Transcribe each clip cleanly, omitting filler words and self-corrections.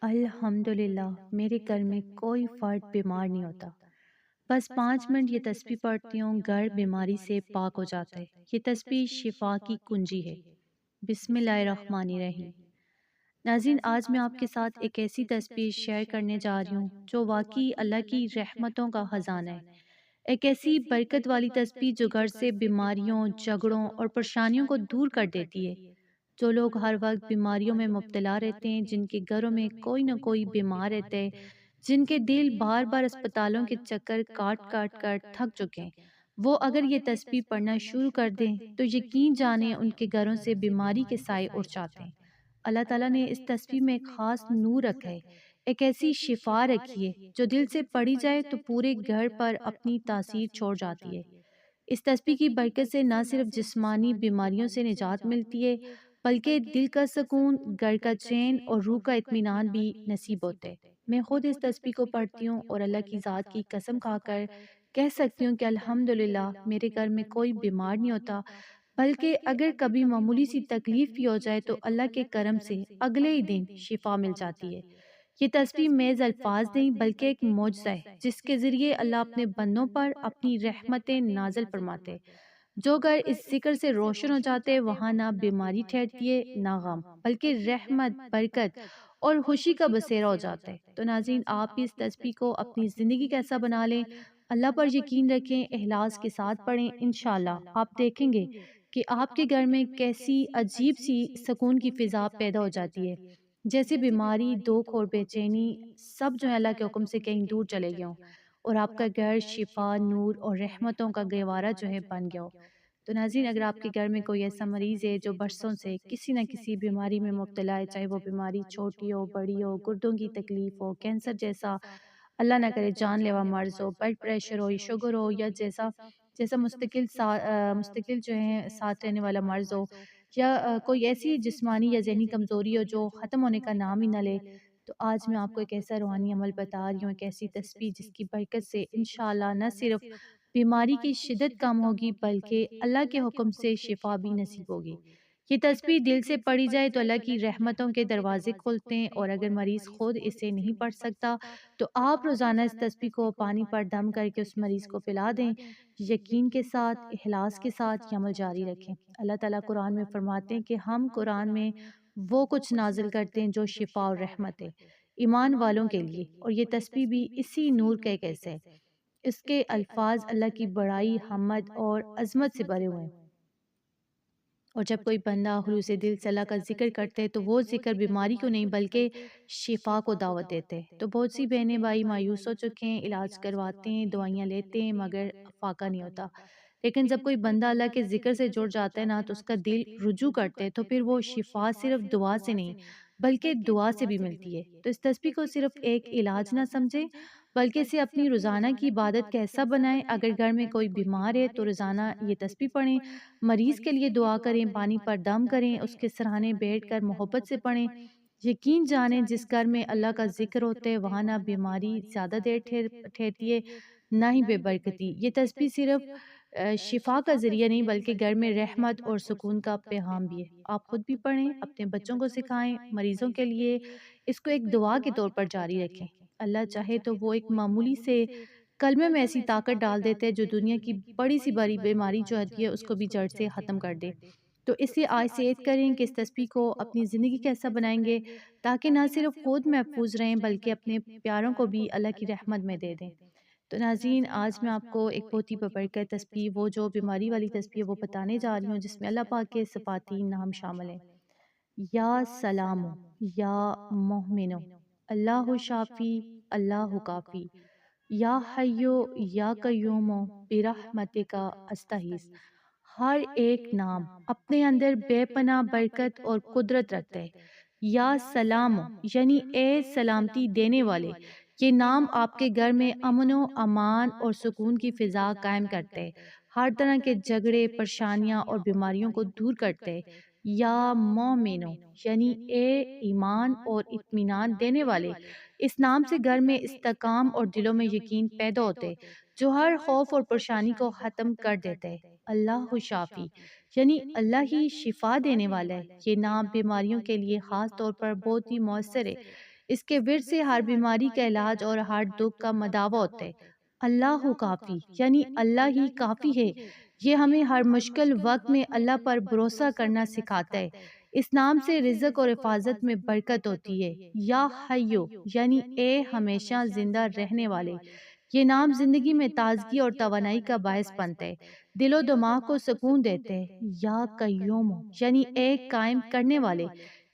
الحمدللہ میرے گھر میں کوئی فرد بیمار نہیں ہوتا۔ بس 5 منٹ یہ تسبیح پڑھتی ہوں، گھر بیماری سے پاک ہو جاتا ہے۔ یہ تسبیح شفا کی کنجی ہے۔ بسم اللہ الرحمن الرحیم۔ ناظرین، آج میں آپ کے ساتھ ایک ایسی تسبیح شیئر کرنے جا رہی ہوں جو واقعی اللہ کی رحمتوں کا خزانہ ہے۔ ایک ایسی برکت والی تسبیح جو گھر سے بیماریوں، جھگڑوں اور پریشانیوں کو دور کر دیتی ہے۔ جو لوگ ہر وقت بیماریوں میں مبتلا رہتے ہیں، جن کے گھروں میں کوئی نہ کوئی بیمار رہتا ہے، جن کے دل بار بار اسپتالوں کے چکر کاٹ کاٹ کر تھک چکے ہیں، وہ اگر یہ تسبیح پڑھنا شروع کر دیں تو یقین جانیں ان کے گھروں سے بیماری کے سائے اڑ جاتے ہیں۔ اللہ تعالیٰ نے اس تسبیح میں ایک خاص نور رکھا ہے، ایک ایسی شفا رکھی ہے جو دل سے پڑھی جائے تو پورے گھر پر اپنی تاثیر چھوڑ جاتی ہے۔ اس تسبیح کی برکت سے نہ صرف جسمانی بیماریوں سے نجات ملتی ہے، بلکہ دل کا سکون، گھر کا چین اور روح کا اطمینان بھی نصیب ہوتا ہے۔ میں خود اس تسبیح کو پڑھتی ہوں اور اللہ کی ذات کی قسم کھا کر کہہ سکتی ہوں کہ الحمدللہ میرے گھر میں کوئی بیمار نہیں ہوتا، بلکہ اگر کبھی معمولی سی تکلیف بھی ہو جائے تو اللہ کے کرم سے اگلے ہی دن شفا مل جاتی ہے۔ یہ تسبیح محض الفاظ نہیں بلکہ ایک معجزہ ہے جس کے ذریعے اللہ اپنے بندوں پر اپنی رحمتیں نازل فرماتے۔ جو گھر اس ذکر سے روشن ہو جاتے وہاں نہ بیماری ٹھہرتی ہے نہ غم، بلکہ رحمت، برکت اور خوشی کا بسیرا ہو جاتا ہے۔ تو ناظرین، آپ بھی اس تسبیح کو اپنی زندگی کا حصہ بنا لیں، اللہ پر یقین رکھیں، اخلاص کے ساتھ پڑھیں، انشاءاللہ آپ دیکھیں گے کہ آپ کے گھر میں کیسی عجیب سی سکون کی فضا پیدا ہو جاتی ہے، جیسے بیماری، دکھ اور بے چینی سب جو ہے اللہ کے حکم سے کہیں دور چلے گئے ہوں، اور آپ کا گھر شفا، نور اور رحمتوں کا گہوارہ جو ہے بن گیا ہو۔ تو ناظرین، اگر آپ کے گھر میں کوئی ایسا مریض ہے جو برسوں سے کسی نہ کسی بیماری میں مبتلا ہے، چاہے وہ بیماری چھوٹی ہو، بڑی ہو، گردوں کی تکلیف ہو، کینسر جیسا اللہ نہ کرے جان لیوا مرض ہو، بلڈ پریشر ہو، شوگر ہو، یا جیسا مستقل جو ہے ساتھ رہنے والا مرض ہو، یا کوئی ایسی جسمانی یا ذہنی کمزوری ہو جو ختم ہونے کا نام ہی نہ لے، تو آج میں آپ کو ایک ایسا روحانی عمل بتا رہی ہوں، ایک ایسی تسبیح جس کی برکت سے انشاءاللہ نہ صرف بیماری کی شدت کم ہوگی بلکہ اللہ کے حکم سے شفا بھی نصیب ہوگی۔ یہ تسبیح دل سے پڑھی جائے تو اللہ کی رحمتوں کے دروازے کھولتے ہیں، اور اگر مریض خود اسے نہیں پڑھ سکتا تو آپ روزانہ اس تسبیح کو پانی پر دم کر کے اس مریض کو پلا دیں۔ یقین کے ساتھ، اخلاص کے ساتھ یہ عمل جاری رکھیں۔ اللہ تعالیٰ قرآن میں فرماتے ہیں کہ ہم قرآن میں وہ کچھ نازل کرتے ہیں جو شفا اور رحمت ہے ایمان والوں کے لیے، اور یہ تسبیح بھی اسی نور کا ایک حصہ ہے۔ اس کے الفاظ اللہ کی بڑائی، حمد اور عظمت سے بھرے ہوئے ہیں، اور جب کوئی بندہ خلوص دل سے اللہ کا ذکر کرتے تو وہ ذکر بیماری کو نہیں بلکہ شفا کو دعوت دیتے ہیں۔ تو بہت سی بہنیں بھائی مایوس ہو چکے ہیں، علاج کرواتے ہیں، دوائیاں لیتے ہیں، مگر فائدہ نہیں ہوتا۔ لیکن جب کوئی بندہ اللہ کے ذکر سے جڑ جاتا ہے نا، تو اس کا دل رجوع کرتے تو پھر وہ شفا صرف دعا سے نہیں بلکہ دعا سے بھی ملتی ہے۔ تو اس تسبیح کو صرف ایک علاج نہ سمجھے بلکہ اسے اپنی روزانہ کی عبادت کا حصہ بنائیں۔ اگر گھر میں کوئی بیمار ہے تو روزانہ یہ تسبیح پڑھیں، مریض کے لیے دعا کریں، پانی پر دم کریں، اس کے سرہانے بیٹھ کر محبت سے پڑھیں۔ یقین جانیں جس گھر میں اللہ کا ذکر ہوتا ہے وہاں نہ بیماری زیادہ دیر ٹھہرتی ہے نہ ہی بے برکتی۔ یہ تسبیح صرف شفا کا ذریعہ نہیں بلکہ گھر میں رحمت اور سکون کا پیغام بھی ہے۔ آپ خود بھی پڑھیں، اپنے بچوں کو سکھائیں، مریضوں کے لیے اس کو ایک دعا کے طور پر جاری رکھیں۔ اللہ چاہے تو وہ ایک معمولی سے کلمے میں ایسی طاقت ڈال دیتے ہیں جو دنیا کی بڑی سی بڑی بیماری جو ہوتی ہے اس کو بھی جڑ سے ختم کر دے۔ تو اس لیے آج سے عہد کریں کہ اس تسبیح کو اپنی زندگی کا حصہ بنائیں گے تاکہ نہ صرف خود محفوظ رہیں بلکہ اپنے پیاروں کو بھی اللہ کی رحمت میں دے دیں۔ تو ناظرین، آج میں آپ کو ایک بہت ہی بابرکت تسبیح، وہ جو بیماری والی تسبیح وہ بتانے جا رہی ہوں جس میں اللہ پاک کے صفاتی نام شامل ہیں۔ یا سلام، یا مومنو، اللہ شافی، اللہ کافی، یا حیو یا قیوم برحمتک استغیث۔ ہر ایک نام اپنے اندر بے پناہ برکت اور قدرت رکھتا ہے۔ یا سلام یعنی اے سلامتی دینے والے، یہ نام آپ کے گھر میں امن و امان اور سکون کی فضا قائم کرتے ہیں، ہر طرح کے جھگڑے، پریشانیاں اور بیماریوں کو دور کرتے ہیں۔ یا مومنو یعنی اے ایمان اور اطمینان دینے والے، اس نام سے گھر میں استحکام اور دلوں میں یقین پیدا ہوتے جو ہر خوف اور پریشانی کو ختم کر دیتے ہیں۔ اللہ شافی یعنی اللہ ہی شفا دینے والا ہے۔ یہ نام بیماریوں کے لیے خاص طور پر بہت ہی مؤثر ہے۔ اس کے ورد سے ہر بیماری کا علاج اور ہر دکھ کا مداوع ہوتا ہے۔ اللہ کافی یعنی اللہ ہی کافی ہے، یہ ہمیں ہر مشکل وقت میں اللہ پر بھروسہ کرنا سکھاتا ہے۔ اس نام سے رزق اور حفاظت میں برکت ہوتی ہے۔ یا حیو یعنی اے ہمیشہ زندہ رہنے والے، یہ نام زندگی میں تازگی اور توانائی کا باعث بنتا ہے، دل و دماغ کو سکون دیتے ہیں۔ یا قیوم یعنی اے قائم کرنے والے،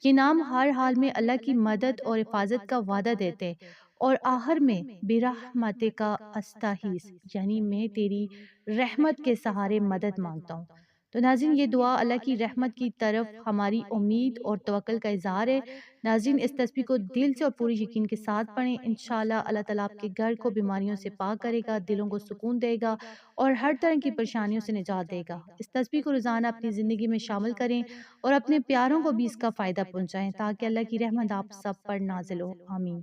یہ نام ہر حال میں اللہ کی مدد اور حفاظت کا وعدہ دیتے ہیں۔ اور آخر میں برحمت کا استغیث یعنی میں تیری رحمت کے سہارے مدد مانگتا ہوں۔ تو ناظرین، یہ دعا اللہ کی رحمت کی طرف ہماری امید اور توکل کا اظہار ہے۔ ناظرین، اس تسبیح کو دل سے اور پوری یقین کے ساتھ پڑھیں، انشاءاللہ اللہ تعالیٰ آپ کے گھر کو بیماریوں سے پاک کرے گا، دلوں کو سکون دے گا اور ہر طرح کی پریشانیوں سے نجات دے گا۔ اس تسبیح کو روزانہ اپنی زندگی میں شامل کریں اور اپنے پیاروں کو بھی اس کا فائدہ پہنچائیں تاکہ اللہ کی رحمت آپ سب پر نازل ہو، آمین۔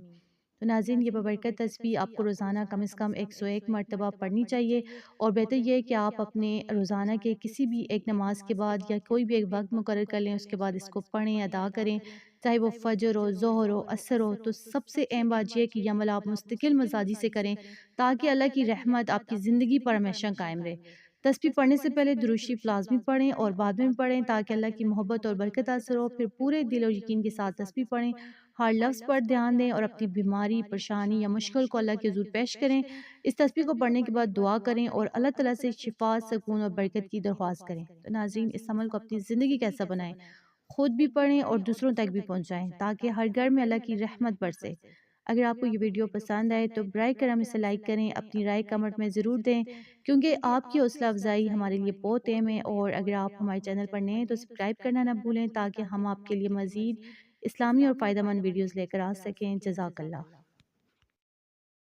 تو ناظرین، یہ بابرکت تسبیح آپ کو روزانہ کم از کم 101 مرتبہ پڑھنی چاہیے، اور بہتر یہ ہے کہ آپ اپنے روزانہ کے کسی بھی ایک نماز کے بعد یا کوئی بھی ایک وقت مقرر کر لیں، اس کے بعد اس کو پڑھیں، ادا کریں، چاہے وہ فجر ہو، ظہر ہو، عصر ہو۔ تو سب سے اہم بات یہ ہے کہ یہ عمل آپ مستقل مزاجی سے کریں تاکہ اللہ کی رحمت آپ کی زندگی پر ہمیشہ قائم رہے۔ تسبیح پڑھنے سے پہلے درود شریف لازمی پڑھیں اور بعد میں پڑھیں تاکہ اللہ کی محبت اور برکت حاصل ہو۔ پھر پورے دل اور یقین کے ساتھ تسبیح پڑھیں، ہر لفظ پر دھیان دیں اور اپنی بیماری، پریشانی یا مشکل کو اللہ کے حضور پیش کریں۔ اس تسبیح کو پڑھنے کے بعد دعا کریں اور اللہ تعالیٰ سے شفا، سکون اور برکت کی درخواست کریں۔ تو ناظرین، اس عمل کو اپنی زندگی کا حصہ بنائیں، خود بھی پڑھیں اور دوسروں تک بھی پہنچائیں تاکہ ہر گھر میں اللہ کی رحمت برسے۔ اگر آپ کو یہ ویڈیو پسند آئے تو برائے کرم اسے لائک کریں، اپنی رائے کمنٹ میں ضرور دیں کیونکہ آپ کی حوصلہ افزائی ہمارے لیے بہت اہم ہے۔ اور اگر آپ ہمارے چینل پر نئے ہیں تو سبسکرائب کرنا نہ بھولیں تاکہ ہم آپ کے لیے مزید اسلامی اور فائدہ مند ویڈیوز لے کر آ سکیں۔ جزاک اللہ۔